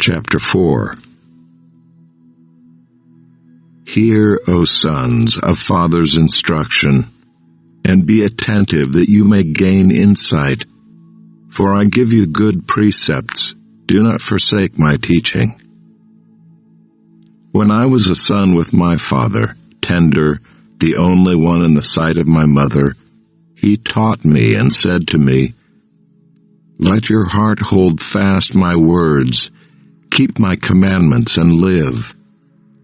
Chapter 4. Hear, O sons, a father's instruction, and be attentive that you may gain insight. For I give you good precepts. Do not forsake my teaching. When I was a son with my father, tender, the only one in the sight of my mother, he taught me and said to me, Let your heart hold fast my words. Keep my commandments and live.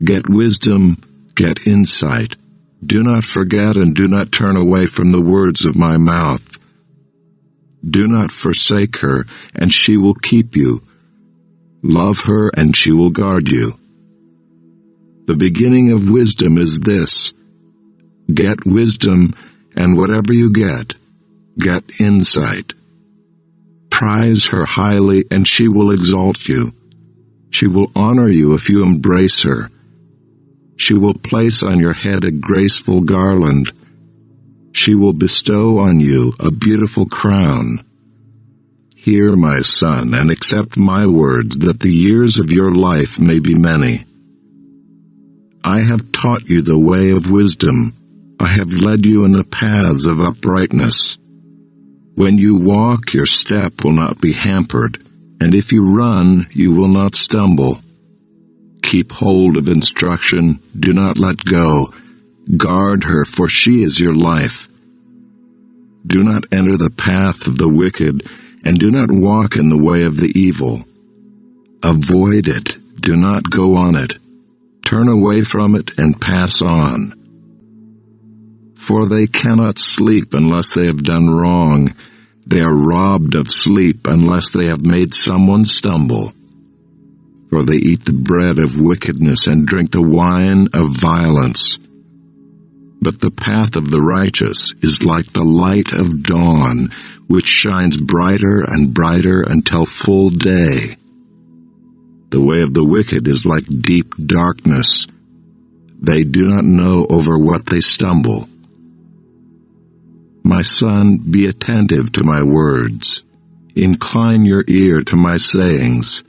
Get wisdom, get insight. Do not forget and do not turn away from the words of my mouth. Do not forsake her, and she will keep you. Love her, and she will guard you. The beginning of wisdom is this: get wisdom, and whatever you get insight. Prize her highly, and she will exalt you. She will honor you if you embrace her. She will place on your head a graceful garland. She will bestow on you a beautiful crown. Hear, my son, and accept my words, that the years of your life may be many. I have taught you the way of wisdom. I have led you in the paths of uprightness. When you walk, your step will not be hampered, and if you run, you will not stumble. Keep hold of instruction, do not let go. Guard her, for she is your life. Do not enter the path of the wicked, and do not walk in the way of the evil. Avoid it, do not go on it. Turn away from it and pass on. For they cannot sleep unless they have done wrong. They are robbed of sleep unless they have made someone stumble. For they eat the bread of wickedness and drink the wine of violence. But the path of the righteous is like the light of dawn, which shines brighter and brighter until full day. The way of the wicked is like deep darkness. They do not know over what they stumble. My son, be attentive to my words. Incline your ear to my sayings.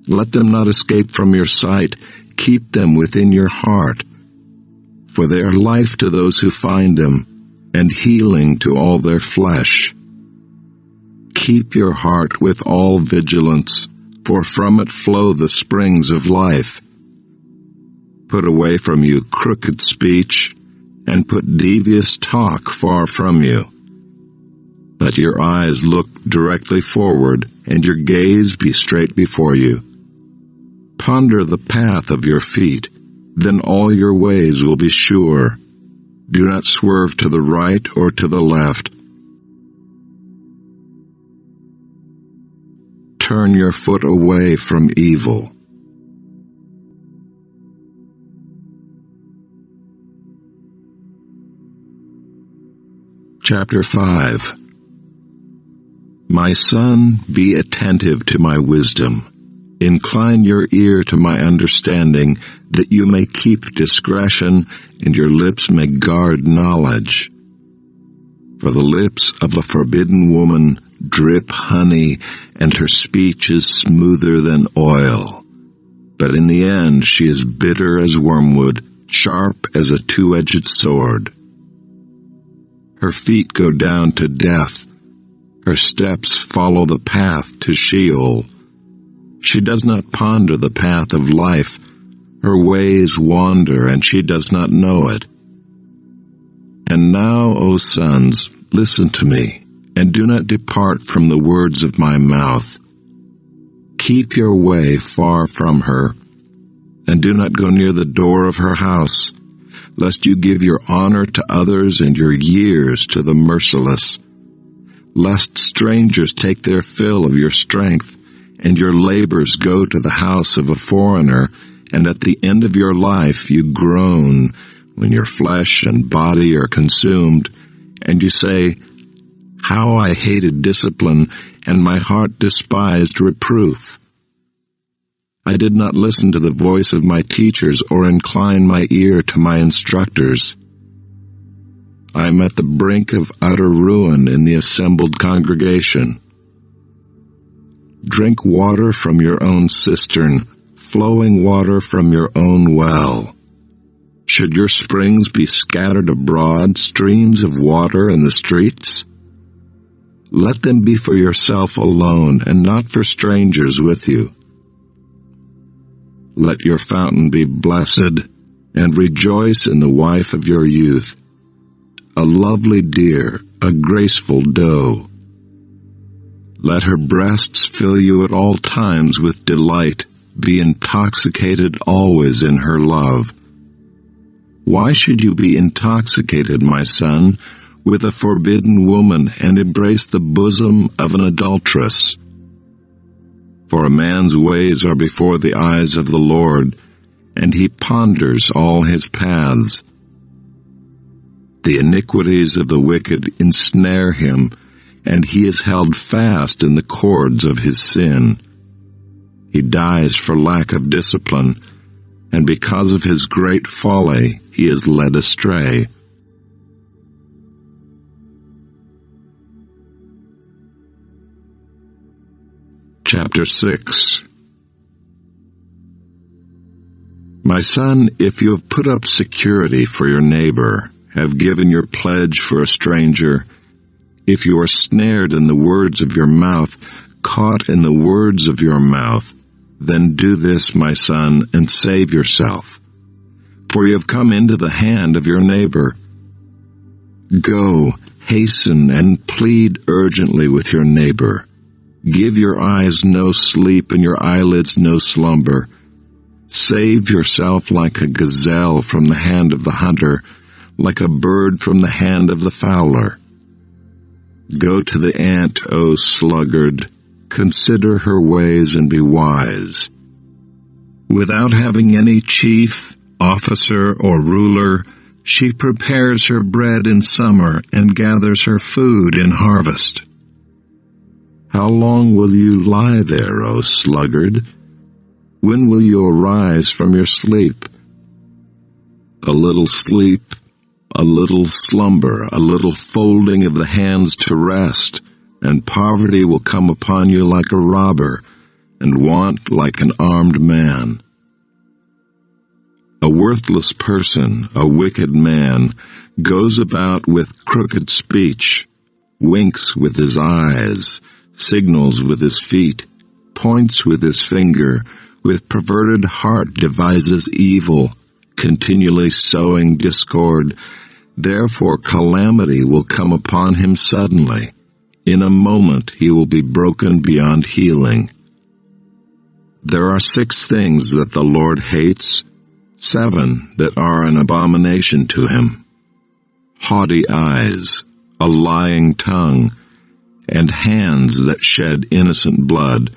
Let them not escape from your sight. Keep them within your heart. For they are life to those who find them, and healing to all their flesh. Keep your heart with all vigilance, for from it flow the springs of life. Put away from you crooked speech, and put devious talk far from you. Let your eyes look directly forward, and your gaze be straight before you. Ponder the path of your feet, then all your ways will be sure. Do not swerve to the right or to the left. Turn your foot away from evil. Chapter 5. My son, be attentive to my wisdom. Incline your ear to my understanding, that you may keep discretion, and your lips may guard knowledge. For the lips of a forbidden woman drip honey, and her speech is smoother than oil. But in the end she is bitter as wormwood, sharp as a two-edged sword. Her feet go down to death. Her steps follow the path to Sheol. She does not ponder the path of life. Her ways wander, and she does not know it. And now, O sons, listen to me, and do not depart from the words of my mouth. Keep your way far from her, and do not go near the door of her house, lest you give your honor to others and your years to the merciless, lest strangers take their fill of your strength, and your labors go to the house of a foreigner, and at the end of your life you groan when your flesh and body are consumed, and you say, How I hated discipline, and my heart despised reproof. I did not listen to the voice of my teachers or incline my ear to my instructors. I am at the brink of utter ruin in the assembled congregation. Drink water from your own cistern, flowing water from your own well. Should your springs be scattered abroad, streams of water in the streets? Let them be for yourself alone, and not for strangers with you. Let your fountain be blessed, and rejoice in the wife of your youth, a lovely deer, a graceful doe. Let her breasts fill you at all times with delight, be intoxicated always in her love. Why should you be intoxicated, my son, with a forbidden woman, and embrace the bosom of an adulteress? For a man's ways are before the eyes of the Lord, and he ponders all his paths. The iniquities of the wicked ensnare him, and he is held fast in the cords of his sin. He dies for lack of discipline, and because of his great folly he is led astray. Chapter 6. My son, if you have put up security for your neighbor, have given your pledge for a stranger, if you are snared in the words of your mouth, caught in the words of your mouth, then do this, my son, and save yourself. For you have come into the hand of your neighbor. Go, hasten, and plead urgently with your neighbor. Give your eyes no sleep and your eyelids no slumber. Save yourself like a gazelle from the hand of the hunter, like a bird from the hand of the fowler. Go to the ant, O sluggard. Consider her ways and be wise. Without having any chief, officer, or ruler, she prepares her bread in summer and gathers her food in harvest. How long will you lie there, O sluggard? When will you arise from your sleep? A little sleep, a little slumber, a little folding of the hands to rest, and poverty will come upon you like a robber, and want like an armed man. A worthless person, a wicked man, goes about with crooked speech, winks with his eyes, signals with his feet, points with his finger, with perverted heart devises evil, continually sowing discord. Therefore calamity will come upon him suddenly. In a moment he will be broken beyond healing. There are 6 things that the Lord hates, 7 that are an abomination to him: haughty eyes, a lying tongue, and hands that shed innocent blood,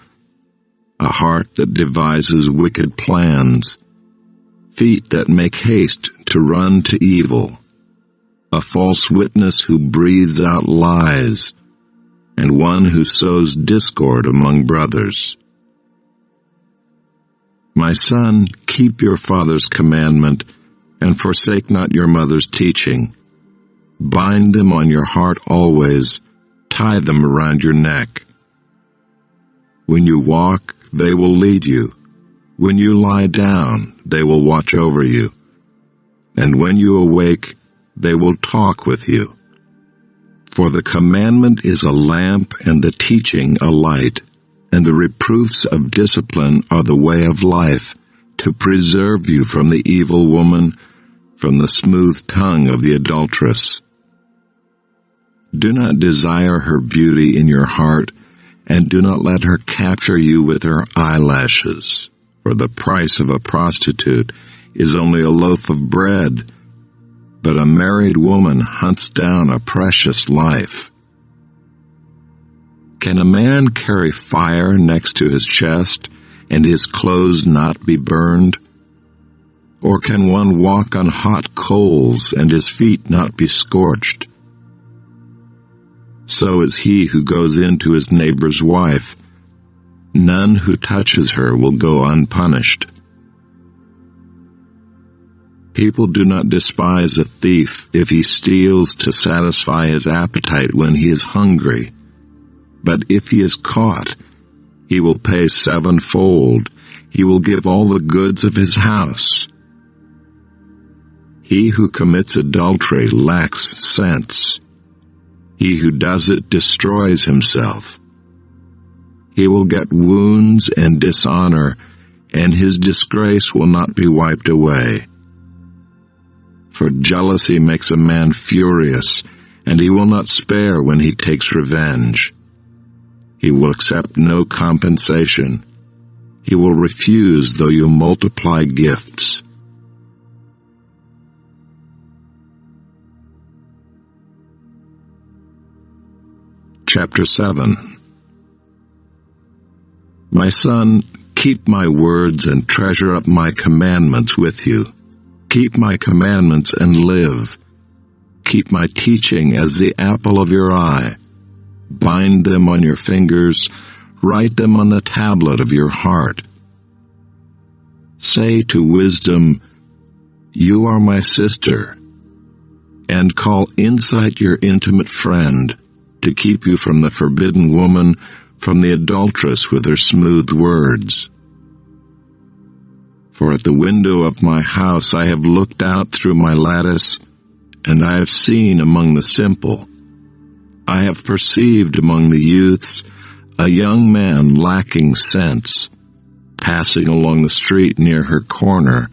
a heart that devises wicked plans, feet that make haste to run to evil, a false witness who breathes out lies, and one who sows discord among brothers. My son, keep your father's commandment, and forsake not your mother's teaching. Bind them on your heart always, tie them around your neck. When you walk, they will lead you. When you lie down, they will watch over you. And when you awake, they will talk with you. For the commandment is a lamp and the teaching a light, and the reproofs of discipline are the way of life, to preserve you from the evil woman, from the smooth tongue of the adulteress. Do not desire her beauty in your heart, and do not let her capture you with her eyelashes. For the price of a prostitute is only a loaf of bread, but a married woman hunts down a precious life. Can a man carry fire next to his chest, and his clothes not be burned? Or can one walk on hot coals, and his feet not be scorched? So is he who goes in to his neighbor's wife. None who touches her will go unpunished. People do not despise a thief if he steals to satisfy his appetite when he is hungry. But if he is caught, He will pay sevenfold. He will give all the goods of his house. He who commits adultery lacks sense. He who does it destroys himself. He will get wounds and dishonor, and his disgrace will not be wiped away. For jealousy makes a man furious, and he will not spare when he takes revenge. He will accept no compensation. He will refuse though you multiply gifts. Chapter 7. My son, keep my words and treasure up my commandments with you. Keep my commandments and live. Keep my teaching as the apple of your eye. Bind them on your fingers. Write them on the tablet of your heart. Say to wisdom, "You are my sister," and call insight your intimate friend, to keep you from the forbidden woman, from the adulteress with her smooth words. For at the window of my house I have looked out through my lattice, and I have seen among the simple. I have perceived among the youths a young man lacking sense, passing along the street near her corner,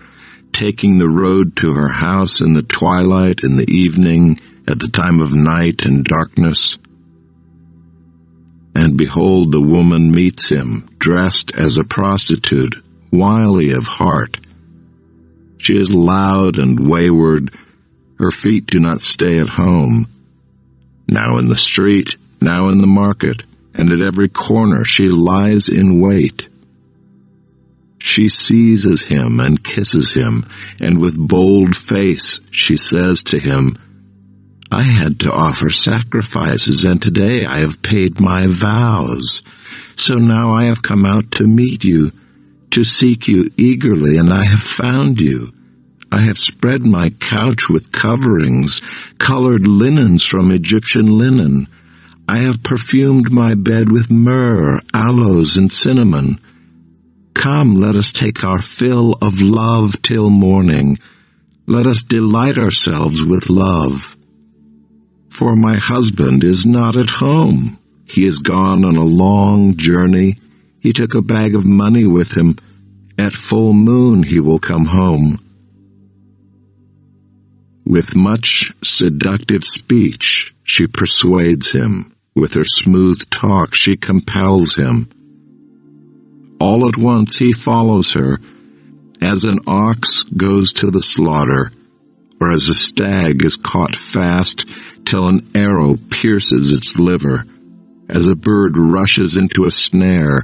taking the road to her house in the twilight, in the evening, at the time of night and darkness. And behold, the woman meets him, dressed as a prostitute, wily of heart. She is loud and wayward. Her feet do not stay at home. Now in the street, now in the market, and at every corner she lies in wait. She seizes him and kisses him, and with bold face she says to him, "I had to offer sacrifices, and today I have paid my vows. So now I have come out to meet you, to seek you eagerly, and I have found you. I have spread my couch with coverings, colored linens from Egyptian linen. I have perfumed my bed with myrrh, aloes, and cinnamon. Come, let us take our fill of love till morning. Let us delight ourselves with love. For my husband is not at home. He is gone on a long journey. He took a bag of money with him. At full moon he will come home." With much seductive speech she persuades him. With her smooth talk she compels him. All at once he follows her, as an ox goes to the slaughter, or as a stag is caught fast till an arrow pierces its liver, as a bird rushes into a snare.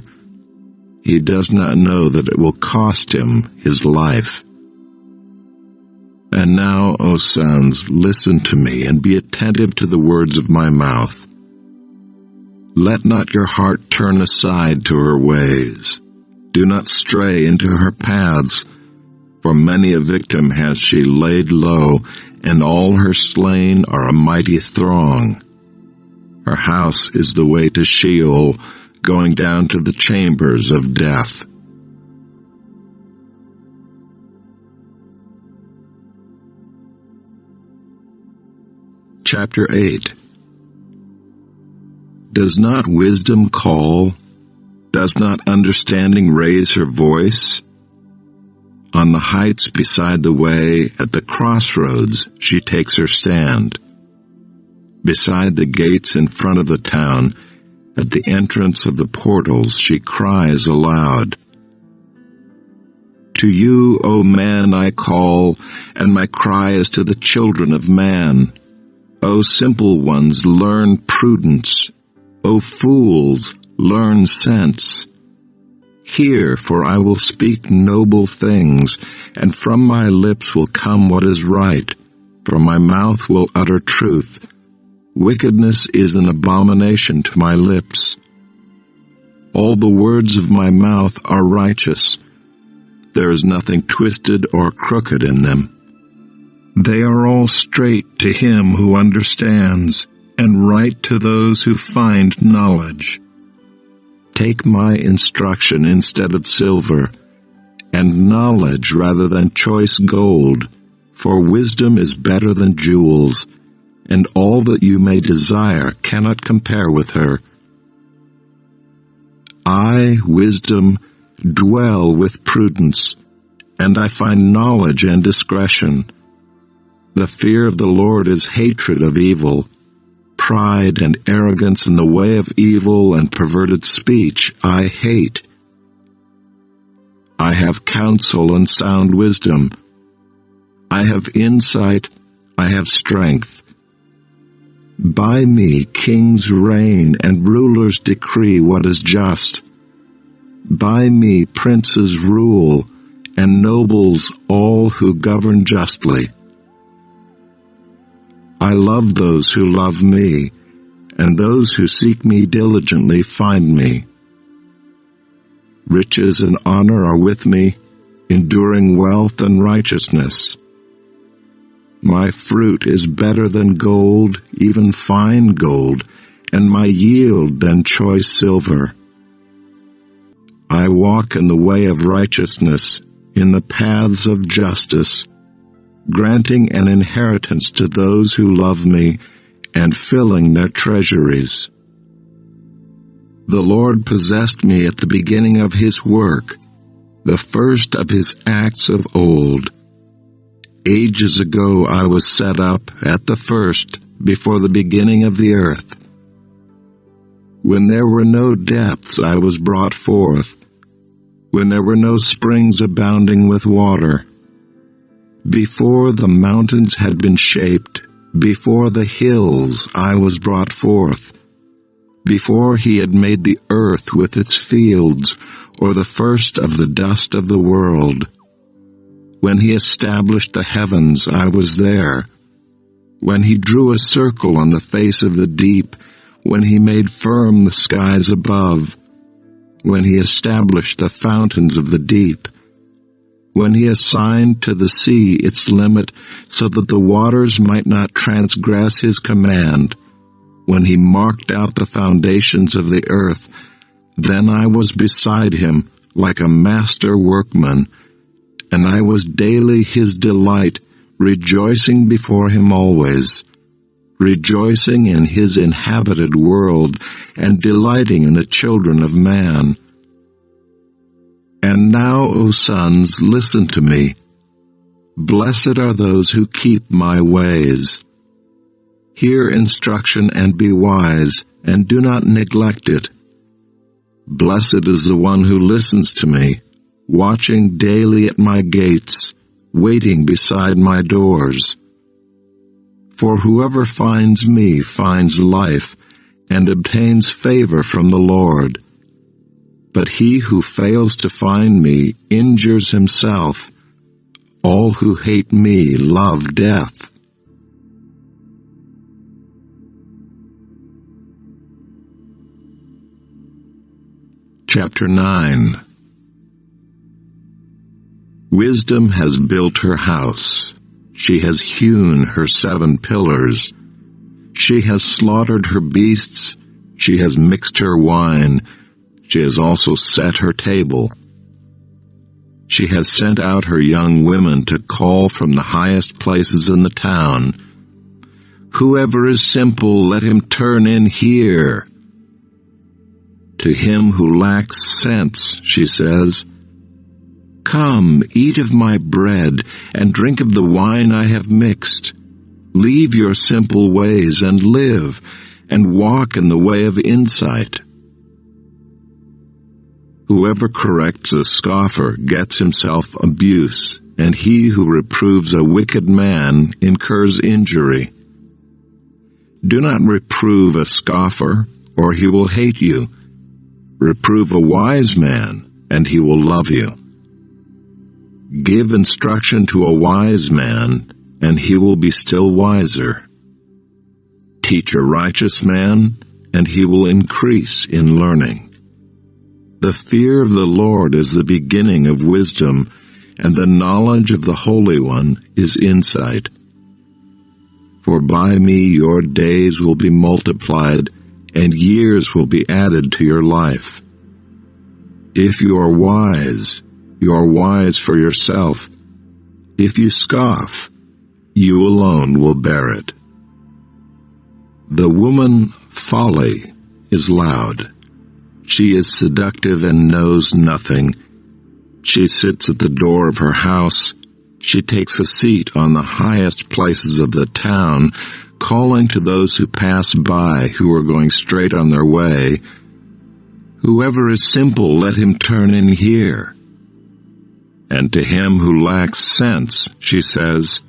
He does not know that it will cost him his life. And now, O sons, listen to me, and be attentive to the words of my mouth. Let not your heart turn aside to her ways. Do not stray into her paths, for many a victim has she laid low, and all her slain are a mighty throng. Her house is the way to Sheol, going down to the chambers of death. Chapter 8. Does not wisdom call? Does not understanding raise her voice? On the heights beside the way, at the crossroads, she takes her stand. Beside the gates in front of the town, at the entrance of the portals, she cries aloud. To you, O man, I call, and my cry is to the children of man. O simple ones, learn prudence. O fools, learn sense. Hear, for I will speak noble things, and from my lips will come what is right, for my mouth will utter truth. Wickedness is an abomination to my lips. All the words of my mouth are righteous. There is nothing twisted or crooked in them. They are all straight to him who understands, and right to those who find knowledge. Take my instruction instead of silver, and knowledge rather than choice gold, for wisdom is better than jewels, and all that you may desire cannot compare with her. I, wisdom, dwell with prudence, and I find knowledge and discretion. The fear of the Lord is hatred of evil. Pride and arrogance in the way of evil and perverted speech I hate. I have counsel and sound wisdom. I have insight, I have strength. By me kings reign and rulers decree what is just. By me princes rule and nobles all who govern justly. I love those who love me, and those who seek me diligently find me. Riches and honor are with me, enduring wealth and righteousness. My fruit is better than gold, even fine gold, and my yield than choice silver. I walk in the way of righteousness, in the paths of justice, granting an inheritance to those who love me and filling their treasuries. The Lord possessed me at the beginning of his work, the first of his acts of old. Ages ago I was set up at the first, before the beginning of the earth. When there were no depths I was brought forth, when there were no springs abounding with water. Before the mountains had been shaped, before the hills I was brought forth, before he had made the earth with its fields, or the first of the dust of the world. When he established the heavens, I was there. When he drew a circle on the face of the deep, when he made firm the skies above, when he established the fountains of the deep, when he assigned to the sea its limit so that the waters might not transgress his command, when he marked out the foundations of the earth, then I was beside him like a master workman, and I was daily his delight, rejoicing before him always, rejoicing in his inhabited world, and delighting in the children of man. And now, O sons, listen to me. Blessed are those who keep my ways. Hear instruction and be wise, and do not neglect it. Blessed is the one who listens to me, watching daily at my gates, waiting beside my doors. For whoever finds me finds life, and obtains favor from the Lord. But he who fails to find me injures himself. All who hate me love death. Chapter 9. Wisdom has built her house. She has hewn her 7 pillars. She has slaughtered her beasts. She has mixed her wine. She has also set her table. She has sent out her young women to call from the highest places in the town. Whoever is simple, let him turn in here. To him who lacks sense, she says, come, eat of my bread, and drink of the wine I have mixed. Leave your simple ways and live, and walk in the way of insight. Whoever corrects a scoffer gets himself abuse, and he who reproves a wicked man incurs injury. Do not reprove a scoffer, or he will hate you. Reprove a wise man, and he will love you. Give instruction to a wise man, and he will be still wiser. Teach a righteous man, and he will increase in learning. The fear of the Lord is the beginning of wisdom, and the knowledge of the Holy One is insight. For by me your days will be multiplied, and years will be added to your life. If you are wise for yourself. If you scoff, you alone will bear it. The woman folly is loud. She is seductive and knows nothing. She sits at the door of her house. She takes a seat on the highest places of the town, calling to those who pass by, who are going straight on their way, "Whoever is simple, let him turn in here." And to him who lacks sense, she says,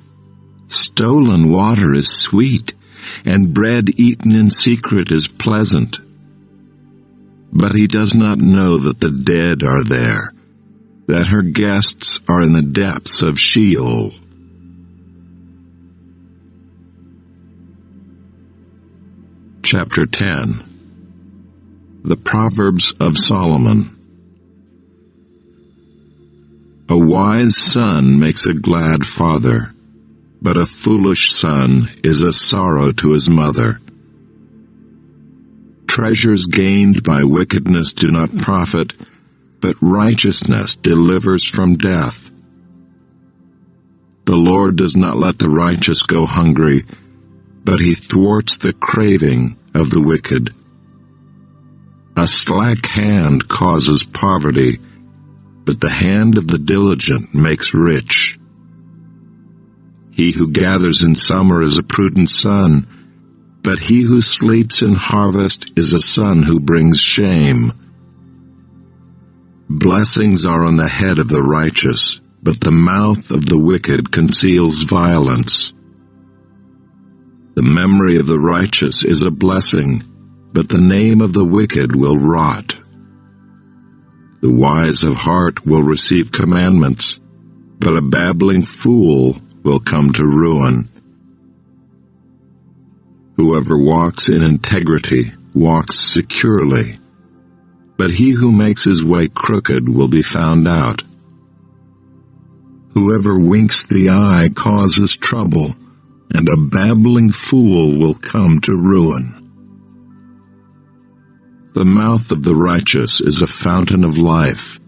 "Stolen water is sweet, and bread eaten in secret is pleasant." But he does not know that the dead are there, that her guests are in the depths of Sheol. Chapter 10. The Proverbs of Solomon. A wise son makes a glad father, but a foolish son is a sorrow to his mother. Treasures gained by wickedness do not profit, but righteousness delivers from death. The Lord does not let the righteous go hungry, but he thwarts the craving of the wicked. A slack hand causes poverty, but the hand of the diligent makes rich. He who gathers in summer is a prudent son, but he who sleeps in harvest is a son who brings shame. Blessings are on the head of the righteous, but the mouth of the wicked conceals violence. The memory of the righteous is a blessing, but the name of the wicked will rot. The wise of heart will receive commandments, but a babbling fool will come to ruin. Whoever walks in integrity walks securely, but he who makes his way crooked will be found out. Whoever winks the eye causes trouble, and a babbling fool will come to ruin. The mouth of the righteous is a fountain of life,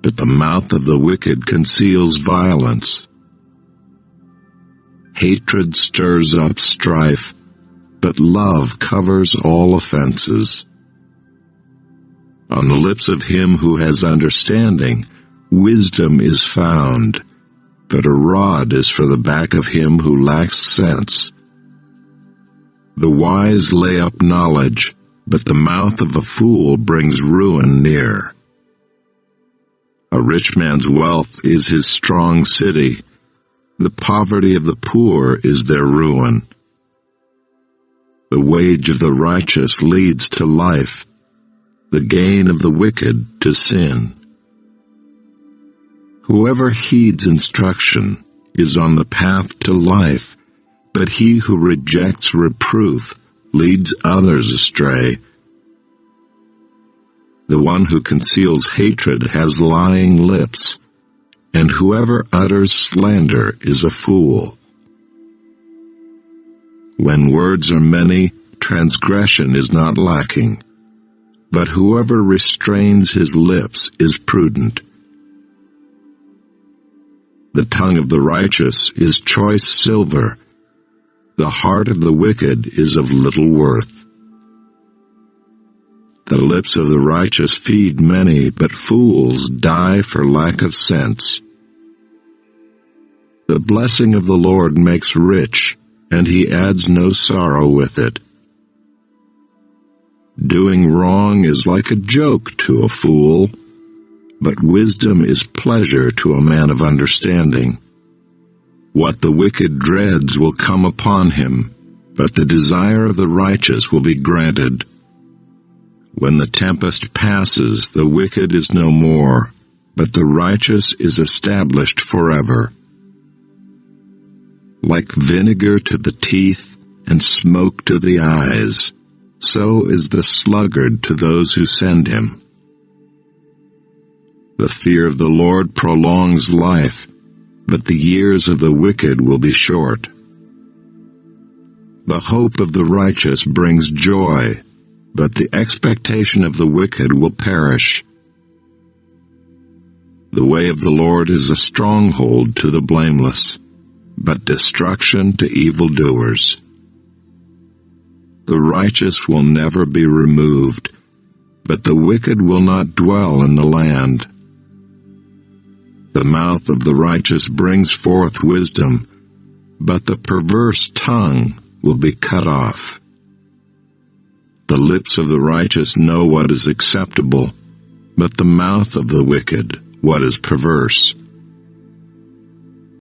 but the mouth of the wicked conceals violence. Hatred stirs up strife, but love covers all offenses. On the lips of him who has understanding, wisdom is found, but a rod is for the back of him who lacks sense. The wise lay up knowledge, but the mouth of a fool brings ruin near. A rich man's wealth is his strong city. The poverty of the poor is their ruin. The wage of the righteous leads to life, the gain of the wicked to sin. Whoever heeds instruction is on the path to life, but he who rejects reproof leads others astray. The one who conceals hatred has lying lips, and whoever utters slander is a fool. When words are many, transgression is not lacking, but whoever restrains his lips is prudent. The tongue of the righteous is choice silver. The heart of the wicked is of little worth. The lips of the righteous feed many, but fools die for lack of sense. The blessing of the Lord makes rich, and he adds no sorrow with it. Doing wrong is like a joke to a fool, but wisdom is pleasure to a man of understanding. What the wicked dreads will come upon him, but the desire of the righteous will be granted. When the tempest passes, the wicked is no more, but the righteous is established forever. Like vinegar to the teeth and smoke to the eyes, so is the sluggard to those who send him. The fear of the Lord prolongs life, but the years of the wicked will be short. The hope of the righteous brings joy, but the expectation of the wicked will perish. The way of the Lord is a stronghold to the blameless, but destruction to evildoers. The righteous will never be removed, but the wicked will not dwell in the land. The mouth of the righteous brings forth wisdom, but the perverse tongue will be cut off. The lips of the righteous know what is acceptable, but the mouth of the wicked what is perverse.